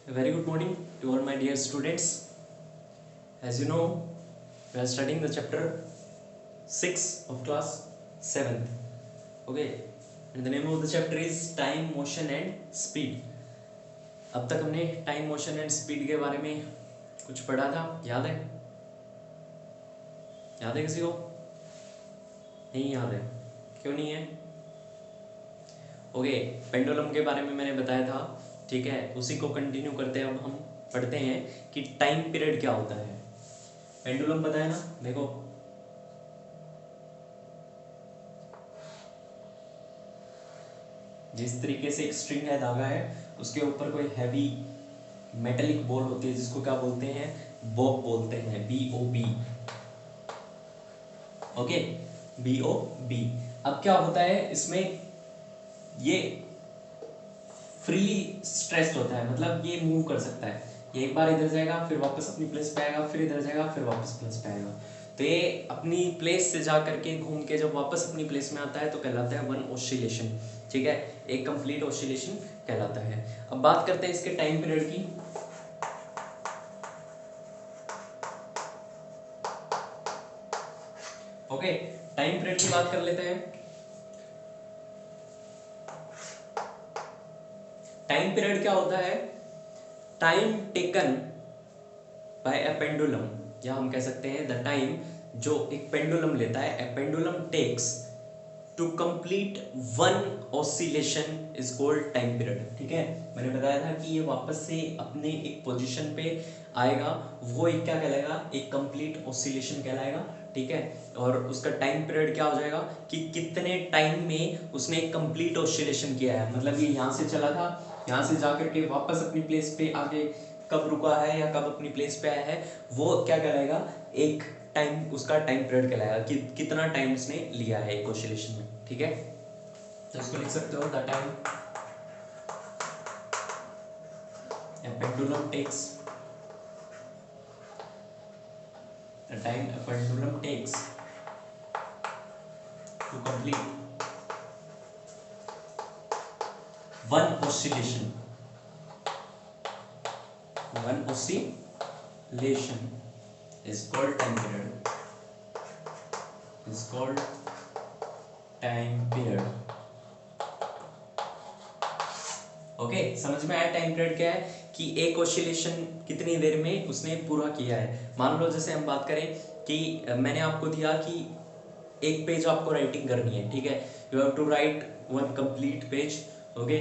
A very good morning to all my dear students. As you know, we are studying the chapter 6 of class 7th. Okay, and the name of the chapter is Time, Motion and Speed. अब तक हमने time, motion and speed के बारे में कुछ पढ़ा था, याद है? याद है किसी को? नहीं याद है? क्यों नहीं है? ओके, पेंडुलम के बारे में मैंने बताया था, ठीक है। उसी को कंटिन्यू करते हैं। अब हम पढ़ते हैं कि टाइम पीरियड क्या होता है। पेंडुलम पता है ना? देखो, जिस तरीके से एक स्ट्रिंग है, धागा है, उसके ऊपर कोई हैवी मेटेलिक बॉल होती है जिसको क्या बोलते हैं? बॉब बोलते हैं, BOB। Okay, BOB। अब क्या होता है इसमें, ये फ्रीली स्ट्रेस्ड होता है, मतलब ये मूव कर सकता है। ये एक बार इधर जाएगा, फिर वापस अपनी प्लेस पे आएगा, फिर इधर जाएगा, फिर वापस प्लेस पे आएगा। तो ये अपनी प्लेस से जा करके घूम के जब वापस अपनी प्लेस में आता है तो कहलाता है वन ऑसिलेशन, ठीक है। एक कंप्लीट ऑसिलेशन कहलाता है। अब बात करते हैं इसके टाइम पीरियड की। ओके, टाइम पीरियड की बात कर लेते हैं। टाइम पीरियड क्या होता है? Time taken by a pendulum, या हम कह सकते हैं द टाइम जो एक पेंडुलम लेता है। A pendulum takes to complete one oscillation is called time period, ठीक है। मैंने बताया था कि ये वापस से अपने एक पोजीशन पे आएगा, वो एक क्या कहलाएगा? एक कंप्लीट ऑसिलेशन कहलाएगा, ठीक है। और उसका टाइम पीरियड क्या हो जाएगा कि कितने टाइम में उसने एक कंप्लीट ऑसिलेशन किया है। मतलब ये यहाँ से चला था, यहाँ से जाकर के वापस अपनी प्लेस पे आगे कब रुका है या कब अपनी प्लेस पे आया है, वो क्या कहलाएगा? एक टाइम, उसका टाइम पीरियड कहलाएगा कि कितना टाइम उसने लिया है एक ऑसिलेशन में, ठीक है। तो इसको लिख सकते हो the time a pendulum takes, the time a pendulum takes to complete one oscillation is called time period, is called time period। Okay, समझ में आया टाइम पीरियड क्या है? कि एक ऑसिलेशन कितनी देर में उसने पूरा किया है। मान लो जैसे हम बात करें कि मैंने आपको दिया कि एक पेज आपको राइटिंग करनी है, ठीक है। You have to write one complete page, okay.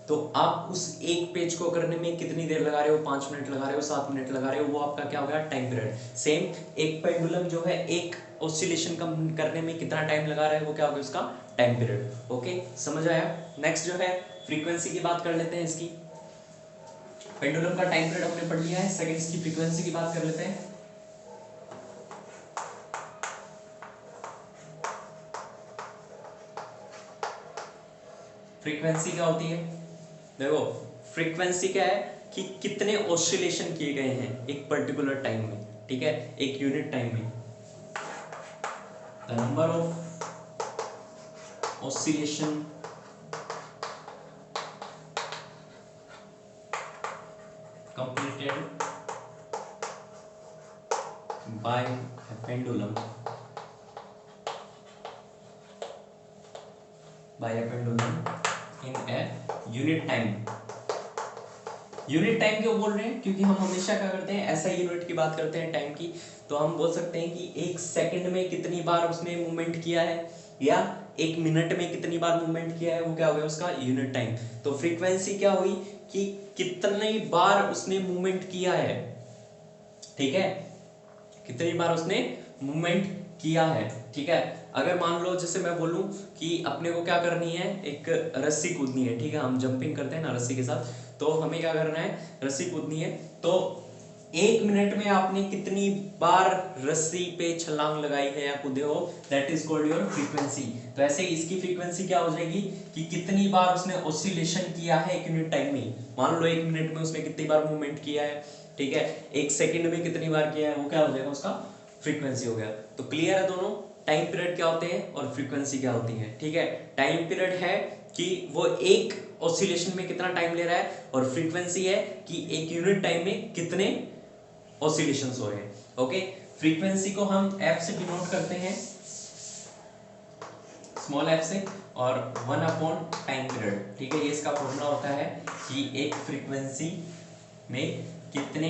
तो आप उस एक पेज को करने में कितनी देर लगा रहे हो? 5 मिनट लगा रहे हो, 7 मिनट लगा रहे हो, वो आपका क्या हो गया? Time period. सेम एक पेंडुलम जो है एक ऑसिलेशन करने में कितना टाइम लगा रहा है, वो क्या हो गया? उसका टाइम पीरियड। ओके, समझ आया? नेक्स्ट जो है फ्रीक्वेंसी की बात कर लेते हैं इसकी। पेंडुलम का टाइम पीरियड हमने पढ़ लिया है, सेकंड्स की फ्रीक्वेंसी की बात कर लेते हैं। फ्रीक्वेंसी क्या होती है? देखो, फ्रीक्वेंसी क्या है कि कितने ऑसिलेशन किए गए हैं एक पर्टिकुलर टाइम में, ठीक है, एक यूनिट टाइम में। The number of oscillation completed by a pendulum in a unit time। Unit time क्यों बोल रहे हैं? क्योंकि हम हमेशा क्या करते हैं, ऐसा यूनिट की बात करते हैं टाइम की, तो हम बोल सकते हैं कि एक सेकंड में कितनी बार उसने मूवमेंट किया है, या एक मिनट में कितनी बार मूवमेंट किया है, वो क्या हो गया? उसका यूनिट टाइम। तो फ्रीक्वेंसी क्या हुई कि कितनी बार उसने मूवमेंट किया है, ठीक है, कितनी बार उसने मूवमेंट किया है, ठीक है। अगर मान लो जैसे मैं बोलूं कि अपने को क्या करनी है, एक रस्सी कूदनी है, ठीक है, हम जंपिंग करते हैं ना रस्सी के साथ, तो हमें क्या करना है? रस्सी कूदनी है। तो 1 मिनट में आपने कितनी बार रस्सी पे छलांग लगाई है या कूदे हो, that is called your frequency. तो ऐसे इसकी फ्रीक्वेंसी क्या हो जाएगी कि कितनी बार उसने ऑसिलेशन किया है एक यूनिट टाइम में। मान लो 1 मिनट में उसने कितनी बार मूवमेंट किया है, ठीक है, 1 सेकंड में कितनी बार किया है, वो क्या हो जाएगा? उसका फ्रीक्वेंसी हो गया। तो क्लियर है दोनों? टाइम पीरियड क्या होते हैं और फ्रीक्वेंसी क्या होती है, ठीक है। टाइम पीरियड है कि वो एक ऑसिलेशन में कितना टाइम ले रहा है, और फ्रीक्वेंसी है कि एक यूनिट टाइम में कितने ऑसिलेशंस हो रहे हैं। ओके, फ्रीक्वेंसी को हम f से डिनोट करते हैं, स्मॉल f से, और 1 अपॉन टाइम पीरियड। ठीक है, ये इसका फॉर्मूला होता है कि एक फ्रीक्वेंसी में कितने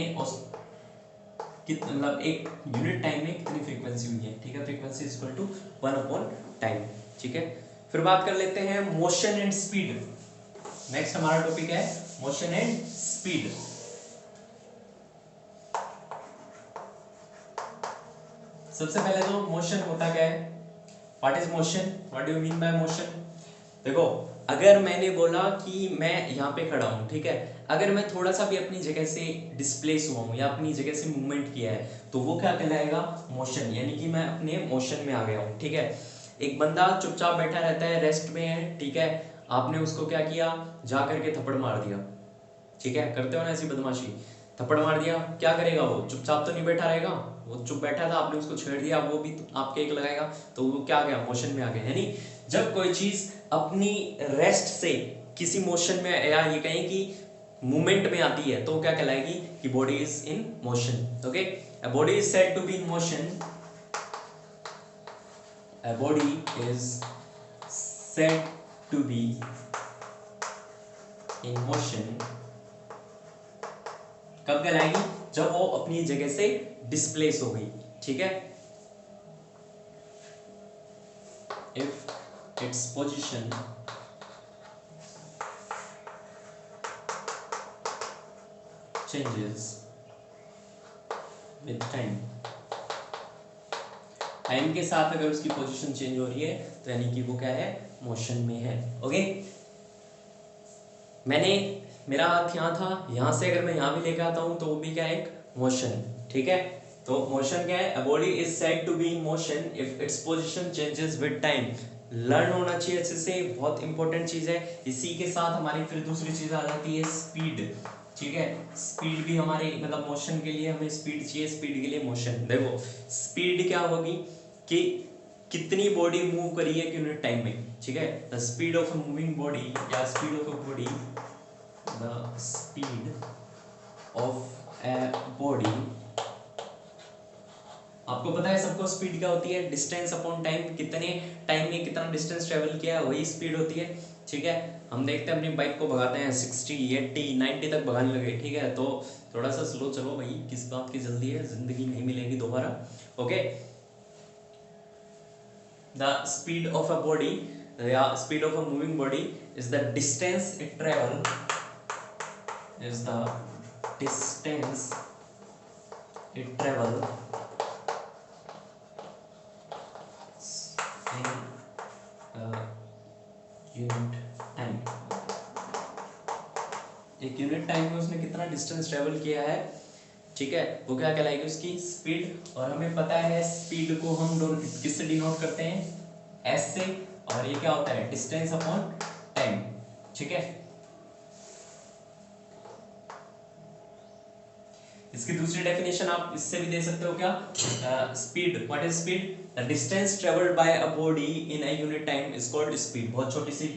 मतलब एक यूनिट टाइम में कितनी फ्रीक्वेंसी हुई है। ठीक है, frequency is equal to 1 upon time. ठीक है, फिर बात कर लेते हैं मोशन एंड स्पीड। नेक्स्ट हमारा टॉपिक है मोशन एंड स्पीड। सबसे पहले तो मोशन होता क्या है, what is motion, what do you mean by motion. देखो, अगर मैंने बोला कि मैं यहाँ पे खड़ा हूँ, ठीक है, अगर मैं थोड़ा सा भी अपनी जगह से डिस्प्लेस हुआ हूँ या अपनी जगह से मूवमेंट किया है तो वो क्या कहलाएगा, मोशन, यानी कि मैं अपने मोशन में आ गया हूँ। ठीक है, एक बंदा चुपचाप बैठा रहता है, रेस्ट में है, ठीक है, आपने उसको क्या किया, जा करके थप्पड़ मार दिया। ठीक है, करते हो ना ऐसी बदमाशी, थप्पड़ मार दिया, क्या करेगा वो, चुपचाप तो नहीं बैठा रहेगा, वो चुप बैठा था, आपने उसको छेड़ दिया, वो भी आपके एक लगाएगा, तो वो क्या आ गया, मोशन में आ गया। यानी जब कोई चीज अपनी रेस्ट से किसी मोशन में, या ये कहें कि मूवमेंट में आती है, तो क्या कहलाएगी कि body is in motion. Okay, a body is said to be in motion, a body is said to be in motion कब कहलाएगी, जब वो अपनी जगह से डिस्प्लेस हो गई। ठीक है, if its position changes with time, time के साथ अगर उसकी पोजीशन चेंज हो रही है तो यानी कि वो क्या है, मोशन में है। ओके, मेरा हाथ यहाँ था, यहाँ से अगर मैं यहाँ भी लेकर आता हूँ तो वो भी क्या है, एक मोशन। ठीक है, तो मोशन क्या है, a body is said to be in motion if its position changes with time. Learn होना चाहिए अच्छे से, बहुत इंपॉर्टेंट चीज है। इसी के साथ हमारी फिर दूसरी चीज आ जाती है, स्पीड। ठीक है, स्पीड भी हमारे मतलब मोशन के लिए हमें स्पीड चाहिए, स्पीड के लिए मोशन। देखो, स्पीड क्या होगी कि कितनी बॉडी मूव करी है यूनिट टाइम में। ठीक है, the speed of a moving body या speed of a body, the speed of a body, आपको पता है सबको स्पीड क्या होती है, डिस्टेंस अपॉन टाइम, कितने टाइम में कितना डिस्टेंस ट्रेवल किया है वही स्पीड होती है। ठीक है, हम देखते हैं अपनी बाइक को भगाते हैं 60 80 90 तक भगाने लगे, ठीक है, तो थोड़ा सा स्लो चलो भाई, किस बात की जल्दी है, जिंदगी नहीं मिलेगी दोबारा। Okay, the speed of a body या speed of a moving body is the distance it travel, is the distance it travel in a unit time। एक यूनिट टाइम में उसने कितना डिस्टेंस ट्रेवल किया है, ठीक है, वो क्या कहलाएगी, उसकी स्पीड। और हमें पता है स्पीड को हम किससे डिनोट करते हैं, एस से, और ये क्या होता है, डिस्टेंस अपॉन टाइम। ठीक है, इसकी दूसरी डेफिनेशन आप इससे भी दे सकते हो, क्या, speed, what is speed, the distance travelled by a body in a unit time is called speed. बहुत छोटी सी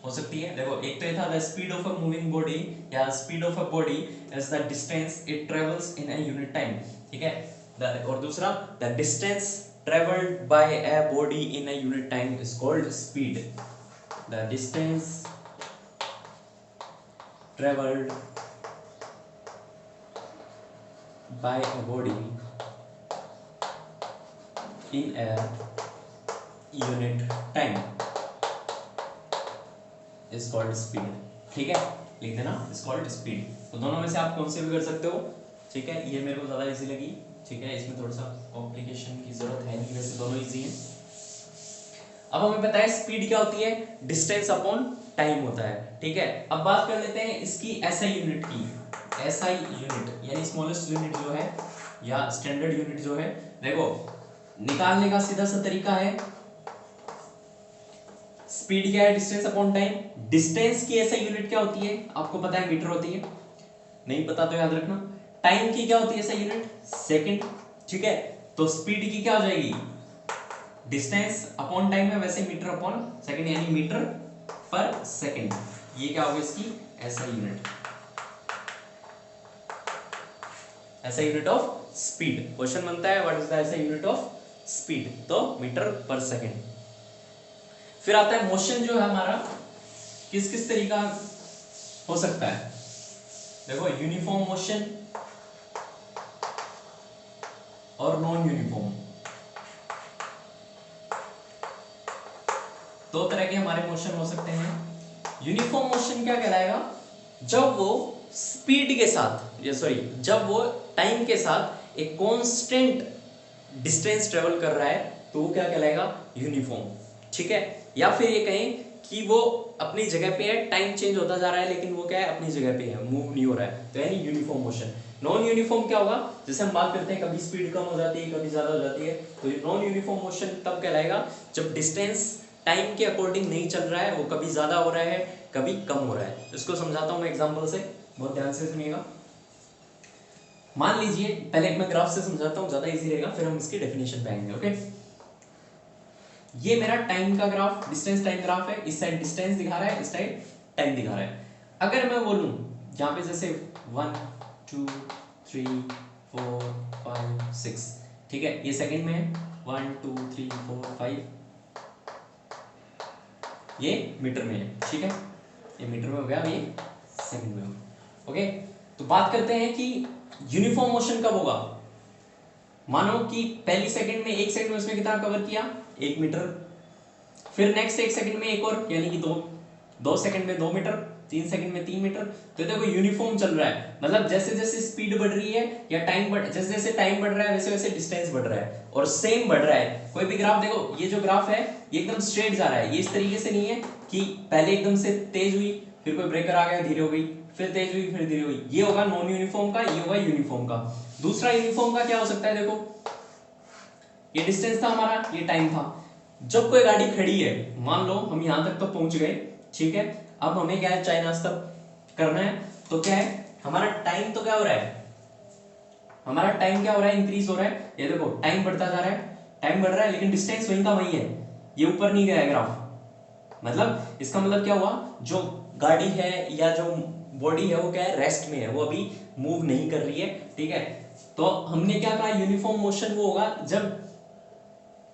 हो सकती है। देखो, एक तो ये था the speed of a moving body या speed of a body is the distance it travels in a unit time. ठीक है, और दूसरा the distance travelled by a body in a unit time is called speed. The distance travelled by a body in a unit time is called speed। ठीक है, लिख देना is called speed। तो दोनों में से आप कौन से भी कर सकते हो। ठीक है, ये मेरे को ज़्यादा इजी लगी। ठीक है, इसमें थोड़ा सा कॉम्प्लिकेशन की जरूरत है नहीं, वैसे दोनों इजी हैं। अब हमें पता है स्पीड क्या होती है, डिस्टेंस अपॉन टाइम होता है। ठीक है, अब बात कर लेते हैं इसकी SI यूनिट की। SI यूनिट यानी स्मॉलेस्ट यूनिट जो है या स्टैंडर्ड यूनिट जो है, देखो निकालने का सीधा सा तरीका है, स्पीड क्या है, डिस्टेंस अपॉन टाइम। डिस्टेंस की SI यूनिट क्या होती है, आपको पता है मीटर होती है, नहीं पता तो याद रखना। टाइम की क्या होती है SI यूनिट, सेकंड। ठीक है, तो स्पीड की क्या हो जाएगी, डिस्टेंस अपॉन टाइम है, वैसे मीटर अपॉन सेकंड, यानी मीटर पर सेकेंड। ये क्या होगी इसकी SI unit, SI unit of speed. Question बनता है what is the SI unit of speed, तो मीटर पर सेकेंड। फिर आता है मोशन जो है हमारा किस किस तरीका हो सकता है। देखो यूनिफॉर्म मोशन और नॉन यूनिफॉर्म, दो तरह के हमारे मोशन हो सकते हैं। यूनिफॉर्म मोशन क्या कहलाएगा, जब वो स्पीड के साथ या सॉरी जब वो टाइम के साथ एक कांस्टेंट डिस्टेंस ट्रेवल कर रहा है तो वो क्या कहलाएगा यूनिफॉर्म, ठीक है। या फिर ये कहें कि वो अपनी जगह पे है, टाइम चेंज होता जा रहा है लेकिन वो क्या है अपनी जगह पे है, मूव नहीं हो रहा है, तो यानी यूनिफॉर्म मोशन। नॉन यूनिफॉर्म क्या होगा, जैसे हम बात करते हैं कभी स्पीड कम हो जाती है कभी ज्यादा हो जाती है, तो नॉन यूनिफॉर्म मोशन तब कहलाएगा जब डिस्टेंस टाइम के अकॉर्डिंग नहीं चल रहा है, वो कभी ज्यादा हो रहा है कभी कम हो रहा है। इसको समझाता हूं मैं एग्जांपल से, बहुत ध्यान से सुनिएगा। मान लीजिए पहले मैं ग्राफ से समझाता हूं, ज्यादा इजी रहेगा, फिर हम इसकी डेफिनेशन पे आएंगे। ओके, ये मेरा टाइम का ग्राफ, डिस्टेंस टाइम ग्राफ है, इस साइड डिस्टेंस दिखा रहा है, इस साइड टाइम दिखा रहा है। अगर मैं बोलूं यहाँ पे जैसे 1 2 3 4 5 6, ठीक है, ये सेकंड में है 1 2 3 4 5, ये मीटर में है, ठीक है, ये मीटर में हो गया, ये सेकंड में हो गया। ओके, तो बात करते हैं कि यूनिफॉर्म मोशन कब होगा। मानो कि पहली सेकंड में, एक सेकंड में उसने कितना कवर किया 1 मीटर, फिर नेक्स्ट 1 सेकंड में एक और, यानी कि 2 सेकंड में 2 मीटर, 3 सेकंड में 3 मीटर। तो देखो यूनिफॉर्म चल रहा है, मतलब जैसे जैसे स्पीड बढ़ रही है या टाइम बढ़, जैसे जैसे टाइम बढ़ रहा है वैसे वैसे डिस्टेंस बढ़ रहा है और सेम बढ़ रहा है। कोई भी ग्राफ देखो, ये जो ग्राफ है ये एकदम स्ट्रेट जा रहा है, ये इस तरीके से नहीं है कि पहले एकदम से तेज हुई फिर कोई ब्रेकर आ गया धीरे हो गई, फिर तेज हुई फिर धीरे हुई। ये होगा नॉन यूनिफॉर्म का, ये होगा यूनिफॉर्म का। दूसरा यूनिफॉर्म का क्या हो सकता है, देखो ये डिस्टेंस था हमारा, ये टाइम था। जब कोई गाड़ी खड़ी है, मान लो हम यहां तक तो पहुंच गए, ठीक है, अब हमें क्या है चाय नाश्ता करना है, तो क्या है हमारा टाइम तो क्या हो रहा है, हमारा टाइम क्या हो रहा है इंक्रीज हो रहा है। ये देखो टाइम बढ़ता जा रहा है, टाइम बढ़ रहा है लेकिन डिस्टेंस वहीं का वहीं है, ये ऊपर नहीं गया है ग्राफ। मतलब इसका मतलब क्या हुआ, जो गाड़ी है या जो बॉडी है वो क्या है रेस्ट में है, वो अभी मूव नहीं कर रही है, ठीक है। तो हमने क्या कहा यूनिफॉर्म मोशन वो होगा जब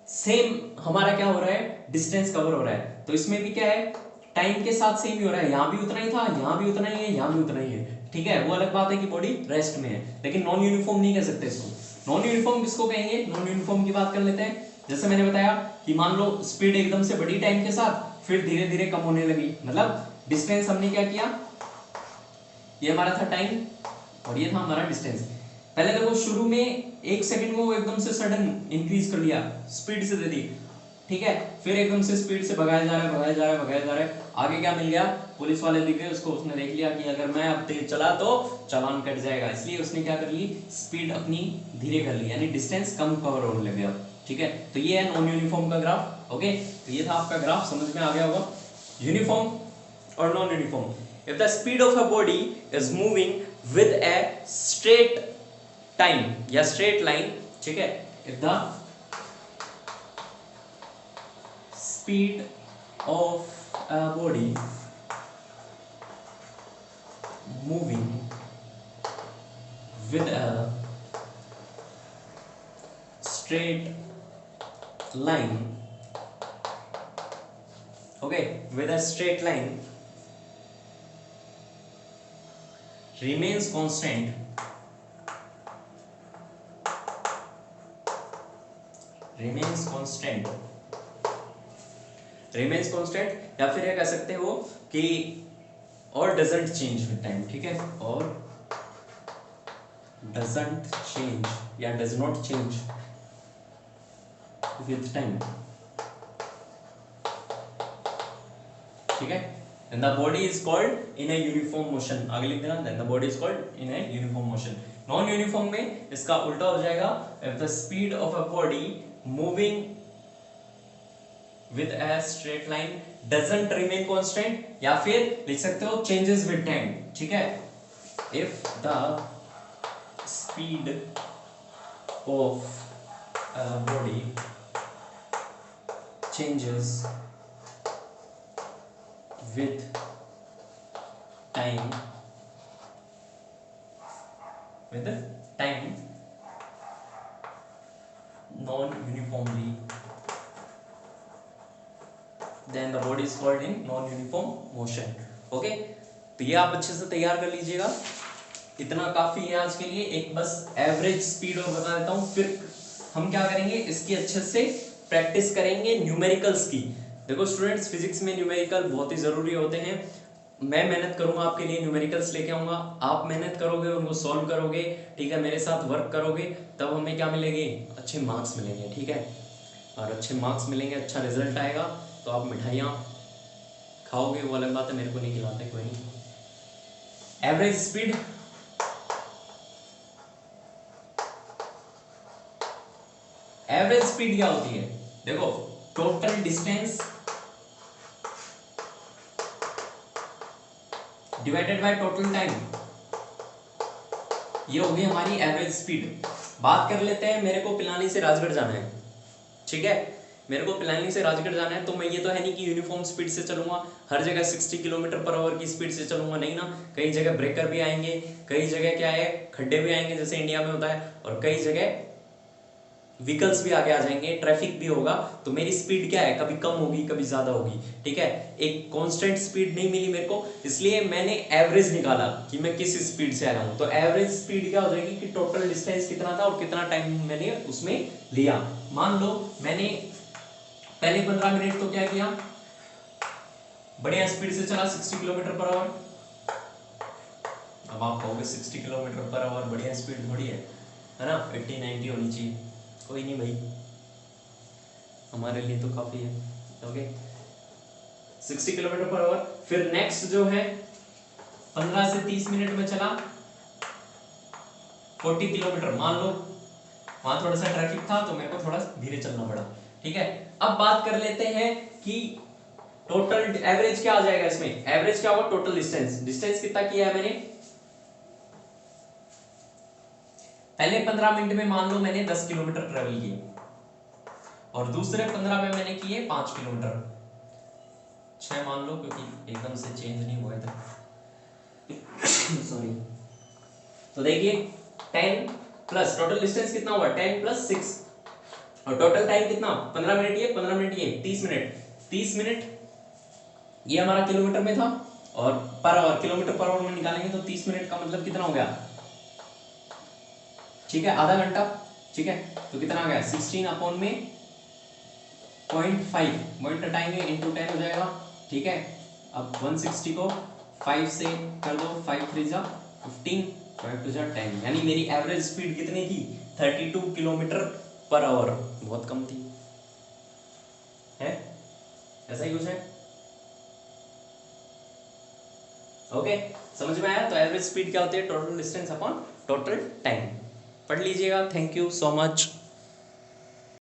सेम हमारा क्या हो रहा है डिस्टेंस कवर हो रहा है। तो इसमें भी क्या है टाइम के साथ सेम ही हो रहा है, यहां भी उतना ही था, यहां भी उतना ही है, यहां भी उतना ही है, ठीक है। वो अलग बात है कि बॉडी रेस्ट में है, लेकिन नॉन यूनिफॉर्म नहीं कह सकते इसको। नॉन यूनिफॉर्म किसको कहेंगे, नॉन यूनिफॉर्म की बात कर लेते हैं। जैसे मैंने बताया कि मान लो स्पीड एकदम से बढ़ी टाइम के साथ, फिर धीरे धीरे कम होने लगी, मतलब डिस्टेंस हमने क्या किया, ये हमारा था टाइम और ये था हमारा डिस्टेंस। पहले देखो शुरू में 1 सेकंड में वो एकदम से सडन इंक्रीज कर लिया, स्पीड से दे दी, ठीक है, फिर एकदम से स्पीड से भगाया जा रहा है भगाया जा रहा है भगाया जा रहा है। आगे क्या मिल गया, पुलिस वाले दिख गए उसको, उसने देख लिया कि अगर मैं अब तेज चला तो चालान कट जाएगा, इसलिए उसने क्या कर ली स्पीड अपनी धीरे कर ली, यानी डिस्टेंस कम कवर होने लग गया, ठीक है। तो ये है नॉन यूनिफॉर्म का ग्राफ। ओके, तो ये था आपका ग्राफ, समझ में आ गया होगा यूनिफॉर्म और non uniform. If the speed of a body is moving with a straight time या straight line, ठीक है, if the speed of a body moving with a straight line, okay, with a straight line remains constant, remains constant, remains constant, या फिर ये कह सकते हो कि और doesn't change with time, ठीक है, और doesn't change या does not change with time, ठीक है। Then the body is called in a uniform motion, आगे लिख देना, then the body is called in a uniform motion। Non uniform में इसका उल्टा हो जाएगा, if the speed of a body moving with a straight line doesn't remain constant, या फिर लिख सकते हो changes with time, ठीक है। if the speed of a body changes with time non uniformly, then the body is called in non uniform motion. Okay, तो ये आप अच्छे से तैयार कर लीजिएगा, इतना काफी है आज के लिए। एक बस एवरेज स्पीड और बता देता हूँ, फिर हम क्या करेंगे, इसकी अच्छे से प्रैक्टिस करेंगे न्यूमेरिकल्स की। देखो स्टूडेंट्स, फिजिक्स में न्यूमेरिकल बहुत ही जरूरी होते हैं। मैं मेहनत करूंगा आपके लिए, न्यूमेरिकल्स लेके आऊंगा, आप मेहनत करोगे, उनको सॉल्व करोगे, ठीक है, मेरे साथ वर्क करोगे, तब हमें क्या मिलेंगे, अच्छे मार्क्स मिलेंगे, ठीक है। और अच्छे मार्क्स मिलेंगे, अच्छा रिजल्ट आएगा, तो आप मिठाइयाँ खाओगे, वो अलग बात है, मेरे को नहीं खिलाते, कोई नहीं। एवरेज स्पीड, एवरेज स्पीड क्या होती है, देखो total distance divided by total time, ये होगी हमारी एवरेज स्पीड। बात कर लेते हैं, मेरे को पिलानी से राजगढ़ जाना है, ठीक है, मेरे को पिलानी से राजगढ़ जाना है, तो मैं ये तो है नहीं कि यूनिफॉर्म स्पीड से चलूंगा, हर जगह 60 किलोमीटर पर आवर की स्पीड से चलूंगा, नहीं ना, कई जगह ब्रेकर भी आएंगे, कई जगह क्या है, खड्डे भी आएंगे जैसे इंडिया में होता है, और कई जगह व्हीकल्स भी आगे आ जाएंगे, ट्रैफिक भी होगा, तो मेरी स्पीड क्या है, कभी कम होगी कभी ज्यादा होगी, ठीक है, एक कांस्टेंट स्पीड नहीं मिली मेरे को, इसलिए मैंने एवरेज निकाला कि मैं किस स्पीड से आ रहा हूं। तो एवरेज स्पीड क्या हो जाएगी कि टोटल डिस्टेंस कितना था और कितना टाइम मैंने उसमें लिया। मान लो मैंने पहले 15 मिनट तो क्या किया, बढ़िया स्पीड से चला 60 किलोमीटर पर आवर। अब आप कहोगे 60 किलोमीटर पर आवर बढ़िया स्पीड थोड़ी है ना, 80-90 होनी चाहिए, कोई नहीं भाई, हमारे लिए तो काफी है, ओके 60 किलोमीटर पर आवर। फिर नेक्स्ट जो है 15 से 30 मिनट में चला 40 किलोमीटर, मान लो वहां थोड़ा सा ट्रैफिक था तो मेरे को थोड़ा धीरे चलना पड़ा, ठीक है। अब बात कर लेते हैं कि टोटल एवरेज क्या आ जाएगा इसमें, एवरेज क्या होगा, टोटल डिस्टेंस, डिस्टेंस कितना किया है मैंने, पहले 15 मिनट में मान लो मैंने 10 किलोमीटर ट्रेवल किए, और दूसरे 15 में मैंने किए 5 किलोमीटर, 6 मान लो, क्योंकि एकदम से चेंज नहीं हुआ था सॉरी। तो देखिए 10 प्लस टोटल डिस्टेंस कितना हुआ, 10 प्लस 6, और टोटल टाइम कितना, 15 मिनट ये 15 मिनट ये 30 मिनट, 30 मिनट ये हमारा किलोमीटर में था, और per hour kilometre per hour में निकालेंगे तो 30 मिनट का मतलब कितना हो गया, ठीक है, आधा घंटा, ठीक है, तो कितना आ गया 16 अपॉन में 0.5, पॉइंट टाइम है इंटू 10 हो जाएगा, ठीक है। अब 160 को 5 से कर दो, 5 3 जा 15, 5 2 जा 10, यानी मेरी एवरेज स्पीड कितनी थी, 32 किलोमीटर पर आवर, बहुत कम थी, है ऐसा ही कुछ है, ओके समझ में आया। तो एवरेज स्पीड क्या होती है, total distance upon total time, पढ़ लीजिएगा। Thank you so much.